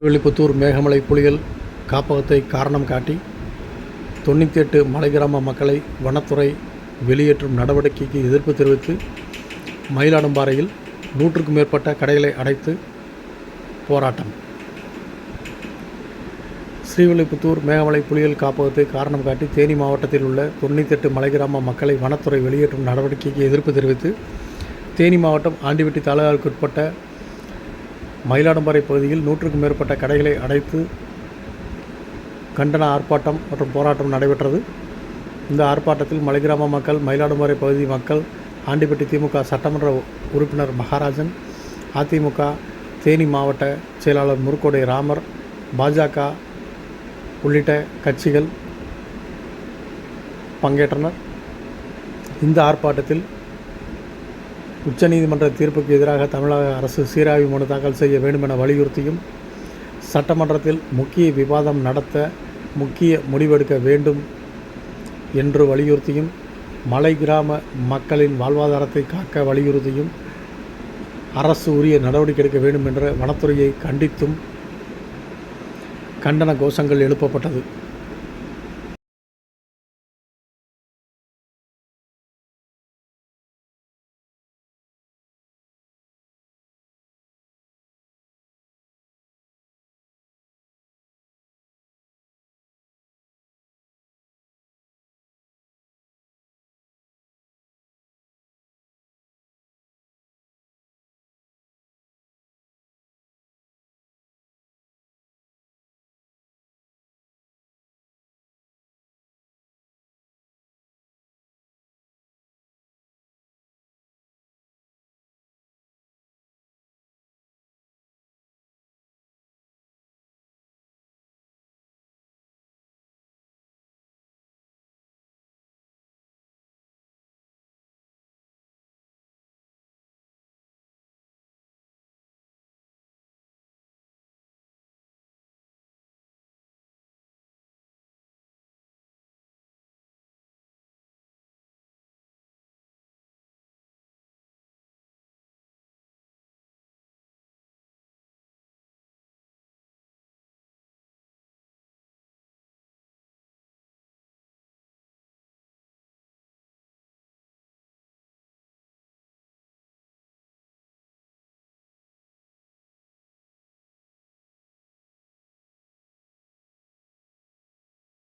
ஸ்ரீவில்லிபுத்தூர் மேகமலை புலிகள் காப்பகத்தை காரணம் காட்டி 98 மலை கிராம மக்களை வனத்துறை வெளியேற்றும் நடவடிக்கைக்கு எதிர்ப்பு தெரிவித்து மயிலாடும்பாறையில் 100க்கும் மேற்பட்ட கடைகளை அடைத்து போராட்டம். ஸ்ரீவில்லிபுத்தூர் மேகமலை புலிகள் காப்பகத்தை காரணம் காட்டி தேனி மாவட்டத்தில் உள்ள 98 மலை கிராம மக்களை வனத்துறை வெளியேற்றும் நடவடிக்கைக்கு எதிர்ப்பு தெரிவித்து தேனி மாவட்டம் ஆண்டிவட்டி தாலுகாவுக்குட்பட்ட மயிலாடும்பாறை பகுதியில் 100க்கும் மேற்பட்ட கடைகளை அடைத்து கண்டன ஆர்ப்பாட்டம் மற்றும் போராட்டம் நடைபெற்றது. இந்த ஆர்ப்பாட்டத்தில் மலை கிராம மக்கள், மயிலாடும்பாறை பகுதி மக்கள், ஆண்டிப்பட்டி திமுக சட்டமன்ற உறுப்பினர் மகாராஜன், அதிமுக தேனி மாவட்ட செயலாளர் முருக்கோடை ராமர், பாஜக உள்ளிட்ட கட்சிகள் பங்கேற்றனர். இந்த ஆர்ப்பாட்டத்தில் உச்சநீதிமன்ற தீர்ப்புக்கு எதிராக தமிழக அரசு சீராய்வு மனு தாக்கல் செய்ய வேண்டுமென வலியுறுத்தியும், சட்டமன்றத்தில் முக்கிய விவாதம் நடத்த முக்கிய முடிவெடுக்க வேண்டும் என்று வலியுறுத்தியும், மலை கிராம மக்களின் வாழ்வாதாரத்தை காக்க வலியுறுத்தியும் அரசு உரிய நடவடிக்கை எடுக்க வேண்டும் என்ற வனத்துறையை கண்டித்தும் கண்டன கோஷங்கள் எழுப்பப்பட்டது.